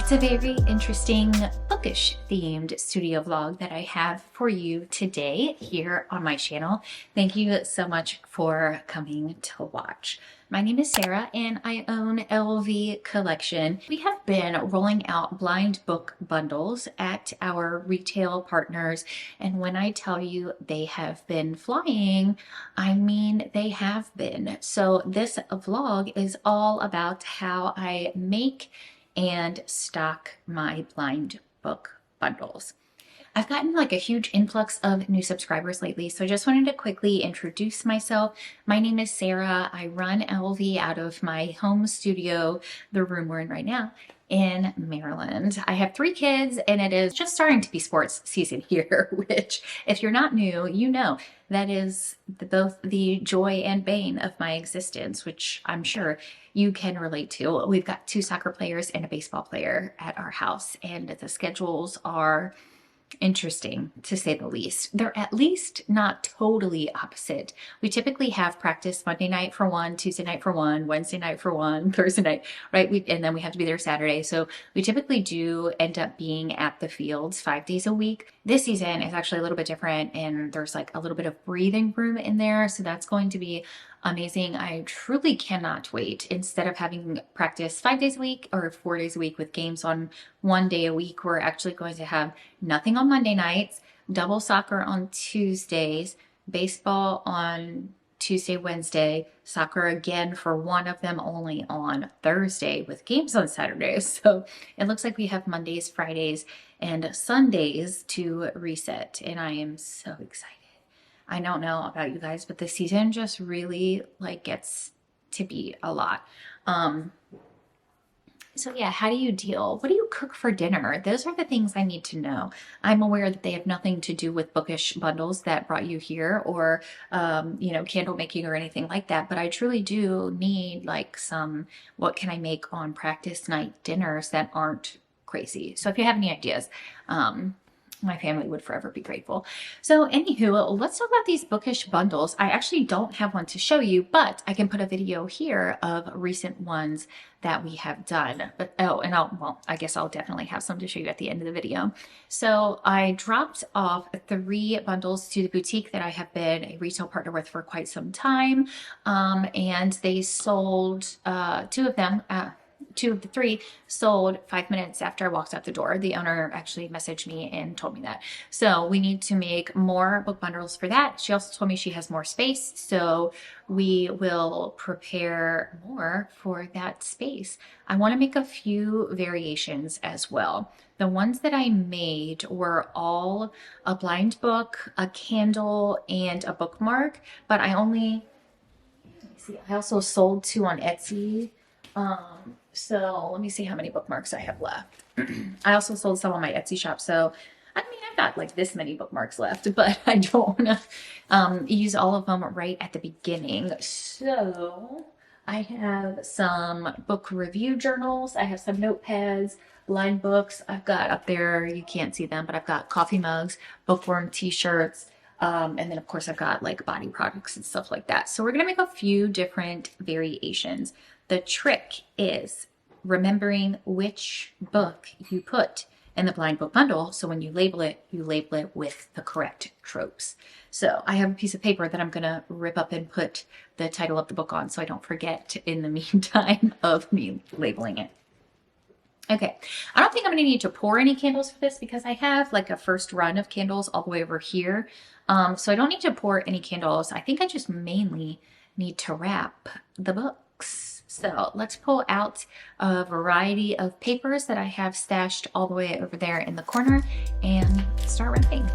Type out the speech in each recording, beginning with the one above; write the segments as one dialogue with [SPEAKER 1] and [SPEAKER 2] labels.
[SPEAKER 1] It's a very interesting bookish themed studio vlog that I have for you today here on my channel. Thank you so much for coming to watch. My name is Sarah and I own LV Collection. We have been rolling out blind book bundles at our retail partners, and when I tell you they have been flying, I mean they have been. So this vlog is all about how I make and stock my blind book bundles. I've gotten like a huge influx of new subscribers lately, so I just wanted to quickly introduce myself. My name is Sarah. I run LV out of my home studio, the room we're in right now, in Maryland. I have 3 kids and it is just starting to be sports season here, which if you're not new, you know that is both the joy and bane of my existence, which I'm sure you can relate to. We've got 2 soccer players and a baseball player at our house, and the schedules are interesting to say the least. They're at least not totally opposite. We typically have practice Monday night for one, Tuesday night for one, Wednesday night for one, Thursday night, right? And then we have to be there Saturday. So we typically do end up being at the fields 5 days a week. This season is actually a little bit different, and there's like a little bit of breathing room in there. So that's going to be amazing. I truly cannot wait. Instead of having practice 5 days a week or 4 days a week with games on 1 day a week, we're actually going to have nothing on Monday nights, double soccer on Tuesdays, baseball on Tuesday, Wednesday, soccer again for one of them only on Thursday with games on Saturdays. So it looks like we have Mondays, Fridays, and Sundays to reset, and I am so excited. I don't know about you guys, but the season just really like gets to be a lot. So yeah, how do you deal? What do you cook for dinner? Those are the things I need to know. I'm aware that they have nothing to do with bookish bundles that brought you here, or, candle making or anything like that. But I truly do need like some, what can I make on practice night dinners that aren't crazy? So if you have any ideas, my family would forever be grateful. So anywho, let's talk about these bookish bundles. I actually don't have one to show you, but I can put a video here of recent ones that we have done. But I guess I'll definitely have some to show you at the end of the video. So I dropped off 3 bundles to the boutique that I have been a retail partner with for quite some time. And they sold 2 of them. 2 of the 3 sold 5 minutes after I walked out the door. The owner actually messaged me and told me that. So we need to make more book bundles for that. She also told me she has more space, so we will prepare more for that space. I want to make a few variations as well. The ones that I made were all a blind book, a candle, and a bookmark, but I also sold 2 on Etsy. So let me see how many bookmarks I have left. I also sold some on my Etsy shop. So, I mean, I've got like this many bookmarks left, but I don't want to use all of them right at the beginning. So I have some book review journals. I have some notepads, blind books. I've got up there, you can't see them, but I've got coffee mugs, bookworm t-shirts. And then of course I've got like body products and stuff like that. So we're going to make a few different variations. The trick is remembering which book you put in the blind book bundle. So when you label it with the correct tropes. So I have a piece of paper that I'm going to rip up and put the title of the book on so I don't forget in the meantime of me labeling it. Okay, I don't think I'm going to need to pour any candles for this because I have like a first run of candles all the way over here. So I don't need to pour any candles. I think I just mainly need to wrap the books. So let's pull out a variety of papers that I have stashed all the way over there in the corner and start wrapping.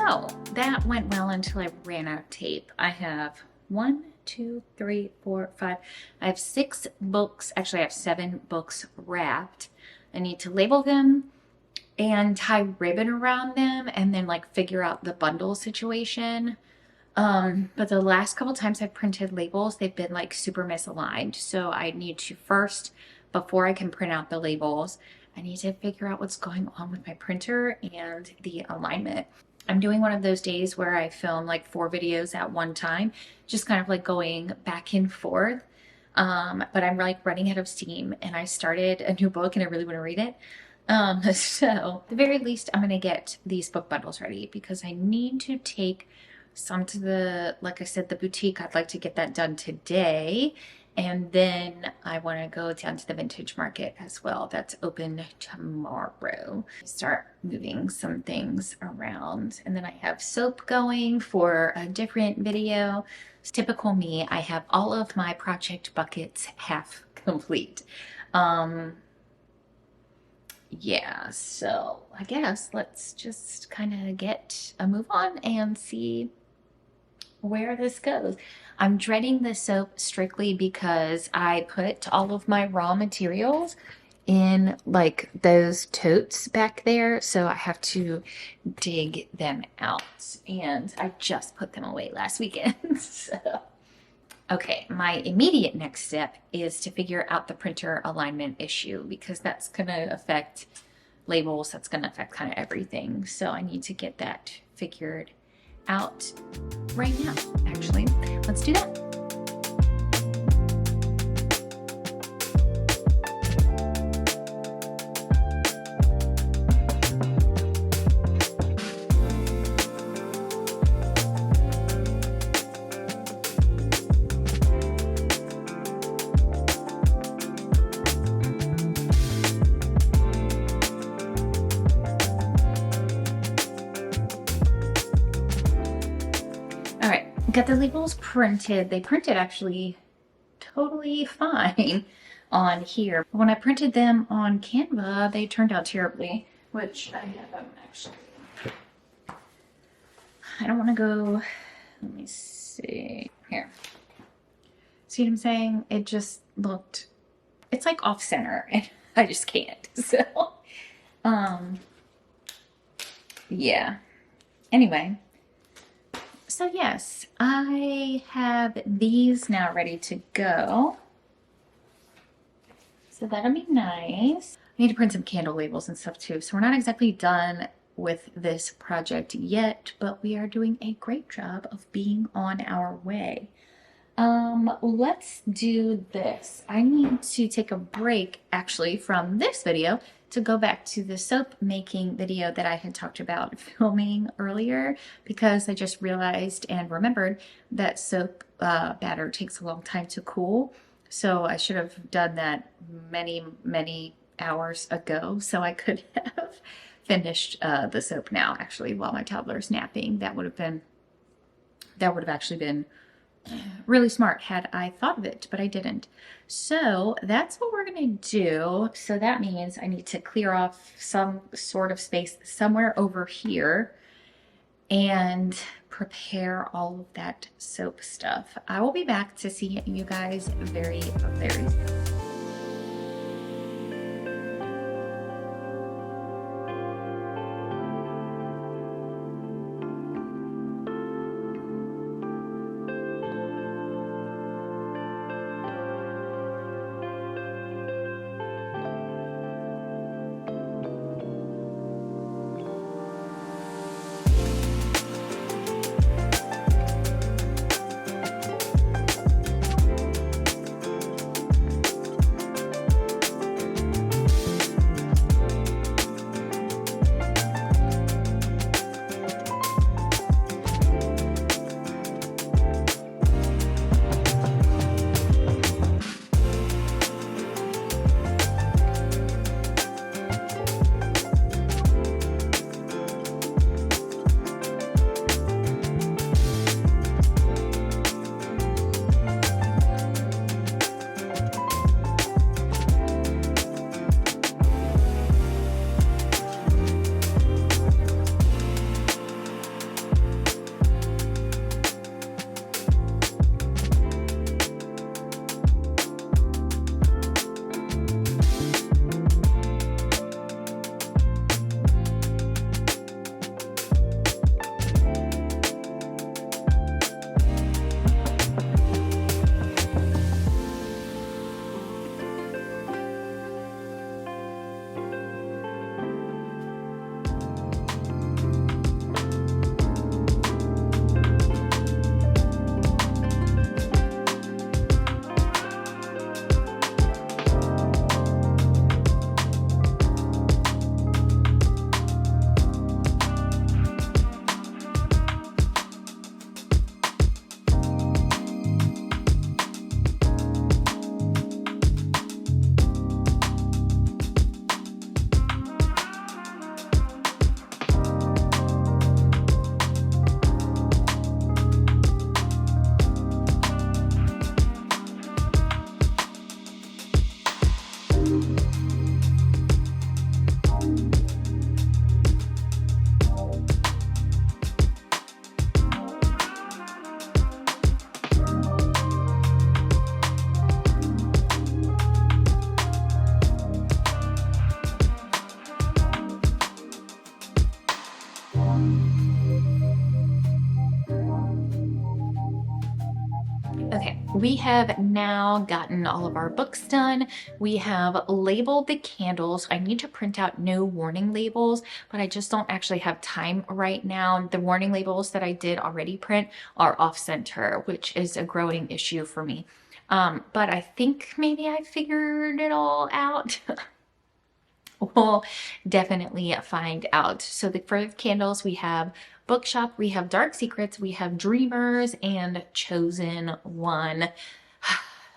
[SPEAKER 1] So that went well until I ran out of tape. I have 1, 2, 3, 4, 5. I have 6 books. Actually, I have 7 books wrapped. I need to label them and tie ribbon around them and then like figure out the bundle situation. But the last couple times I've printed labels, they've been like super misaligned. So I need to first, before I can print out the labels, I need to figure out what's going on with my printer and the alignment. I'm doing one of those days where I film like 4 videos at one time, just kind of like going back and forth. But I'm like running out of steam and I started a new book and I really want to read it. So at the very least, I'm going to get these book bundles ready because I need to take some to the, like I said, the boutique. I'd like to get that done today. And then I want to go down to the vintage market as well. That's open tomorrow. Start moving some things around. And then I have soap going for a different video. It's typical me. I have all of my project buckets half complete. Yeah, so I guess let's just kind of get a move on and see where this goes. I'm dreading the soap strictly because I put all of my raw materials in like those totes back there, so I have to dig them out, and I just put them away last weekend. So okay, my immediate next step is to figure out the printer alignment issue because that's gonna affect labels, that's gonna affect kind of everything. So I need to get that figured out right now, actually. Let's do that. Got the labels printed. They printed actually totally fine on here. When I printed them on Canva, they turned out terribly, which I have them actually. I don't want to go, let me see here. See what I'm saying? It just looked, it's like off center and I just can't. So, yeah. Anyway. So yes, I have these now ready to go. So that'll be nice. I need to print some candle labels and stuff too. So we're not exactly done with this project yet, but we are doing a great job of being on our way. Let's do this. I need to take a break actually from this video to go back to the soap making video that I had talked about filming earlier, because I just realized and remembered that soap batter takes a long time to cool. So I should have done that many hours ago so I could have finished the soap now actually while my toddler's napping. That would have actually been really smart had I thought of it, but I didn't. So that's what we're gonna do. So that means I need to clear off some sort of space somewhere over here and prepare all of that soap stuff. I will be back to see you guys very soon. we have now gotten all of our books done. We have labeled the candles. I need to print out new warning labels, but I just don't actually have time right now. The warning labels that I did already print are off center, which is a growing issue for me. But I think maybe I figured it all out. We'll definitely find out. So for the candles, we have Bookshop, we have Dark Secrets, we have Dreamers, and Chosen One.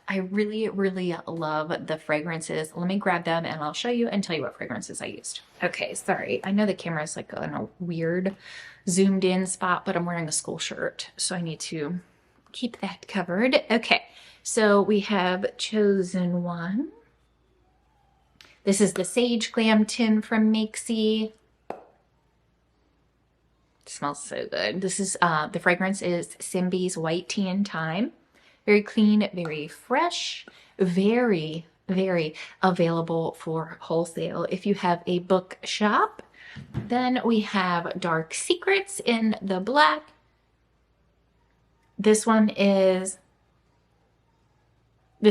[SPEAKER 1] I really, really love the fragrances. Let me grab them and I'll show you and tell you what fragrances I used. Okay, sorry. I know the camera is like in a weird zoomed in spot, but I'm wearing a school shirt, so I need to keep that covered. Okay, so we have Chosen One. This is the Sage Glam Tin from Makesy. It smells so good. This is, the fragrance is Simbi's White Tea and Thyme. Very clean, very fresh, very, very available for wholesale. If you have a bookshop, then we have Dark Secrets in the black. This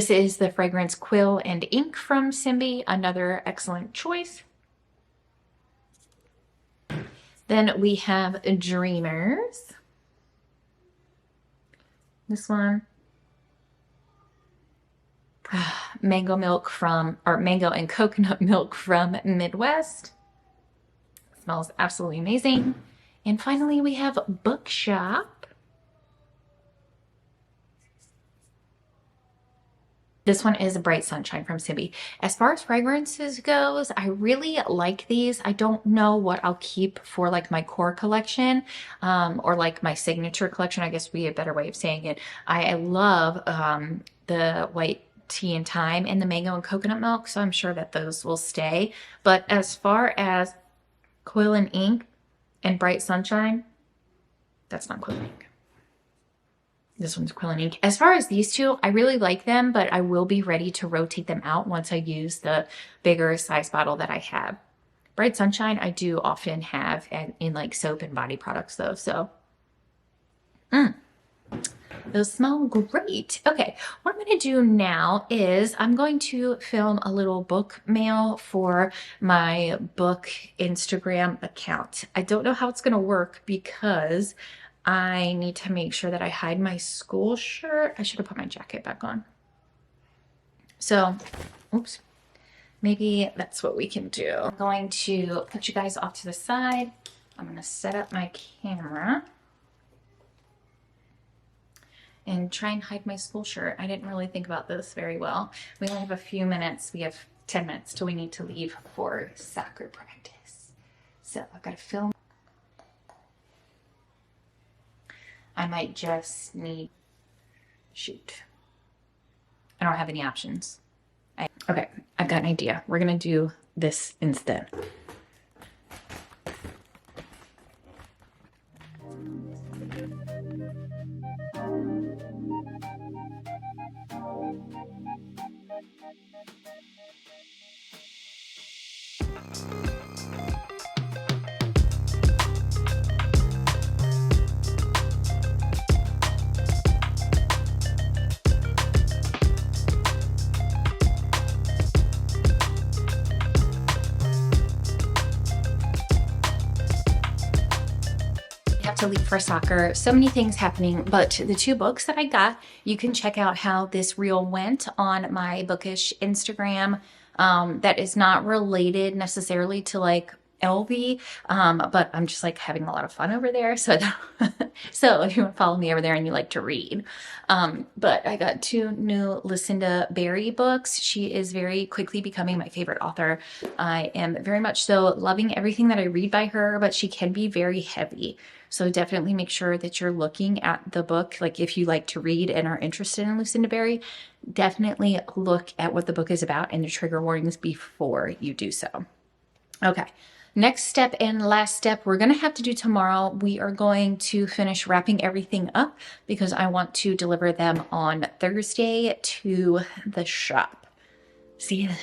[SPEAKER 1] is the fragrance Quill and Ink from Simbi, another excellent choice. Then we have Dreamers. This one, mango and coconut milk from Midwest. Smells absolutely amazing. And finally, we have Bookshop. This one is Bright Sunshine from Simbi. As far as fragrances goes, I really like these. I don't know what I'll keep for like my core collection, or like my signature collection, I guess would be a better way of saying it. I love the White Tea and Thyme and the mango and coconut milk, so I'm sure that those will stay. But as far as Quill and Ink and Bright Sunshine, that's not Quill and Ink. This one's Quill and Ink. As far as these two, I really like them, but I will be ready to rotate them out once I use the bigger size bottle that I have. Bright Sunshine, I do often have in like soap and body products though, so. Those smell great. Okay, what I'm going to do now is I'm going to film a little book mail for my book Instagram account. I don't know how it's going to work because I need to make sure that I hide my school shirt. I should have put my jacket back on. So, oops. Maybe that's what we can do. I'm going to put you guys off to the side. I'm going to set up my camera and try and hide my school shirt. I didn't really think about this very well. We only have a few minutes. We have 10 minutes till we need to leave for soccer practice. So I've got to film. I might just need, shoot. I don't have any options. Okay, I've got an idea. We're gonna do this instead. To leave for soccer. So many things happening, but the two books that I got, you can check out how this reel went on my bookish Instagram. That is not related necessarily to like LV, but I'm just like having a lot of fun over there. So, so if you want to follow me over there and you like to read, but I got two new Lucinda Berry books. She is very quickly becoming my favorite author. I am very much so loving everything that I read by her, but she can be very heavy. So definitely make sure that you're looking at the book. Like if you like to read and are interested in Lucinda Berry, definitely look at what the book is about and the trigger warnings before you do so. Okay. Next step and last step we're going to have to do tomorrow. We are going to finish wrapping everything up because I want to deliver them on Thursday to the shop. See you then.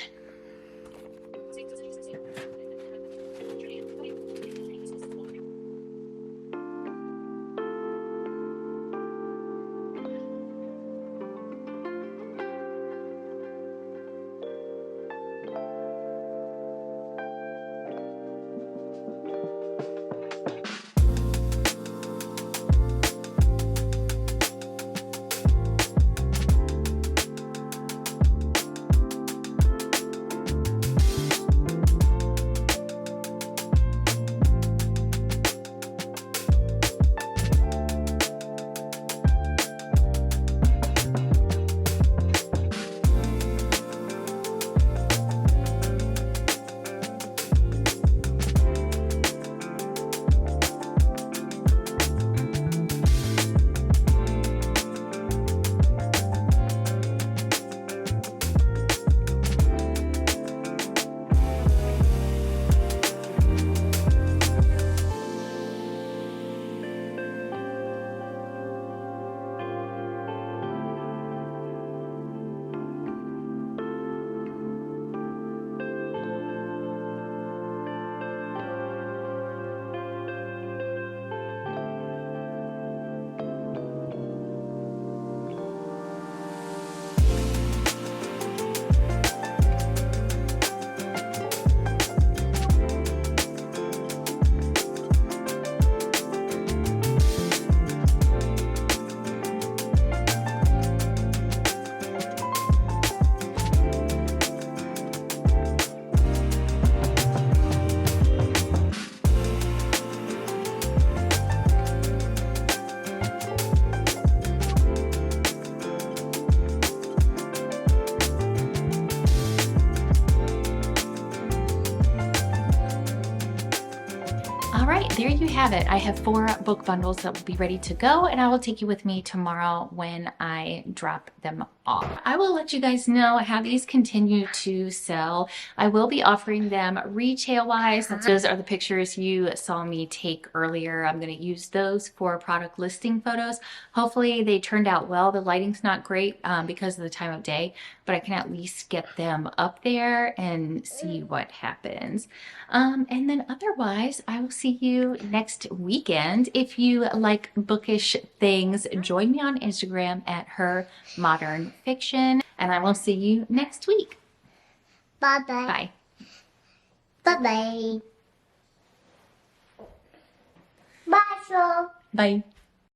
[SPEAKER 1] All right, there you have it. I have 4 book bundles that will be ready to go, and I will take you with me tomorrow when I drop them off. I will let you guys know how these continue to sell. I will be offering them retail-wise. Those are the pictures you saw me take earlier. I'm going to use those for product listing photos. Hopefully they turned out well. The lighting's not great because of the time of day, but I can at least get them up there and see what happens. And then otherwise, I will see you next weekend. If you like bookish things, join me on Instagram at Her Modern Fiction, and I will see you next week.
[SPEAKER 2] Bye-bye.
[SPEAKER 1] Bye.
[SPEAKER 2] Bye-bye. Bye, Phil.
[SPEAKER 1] Bye.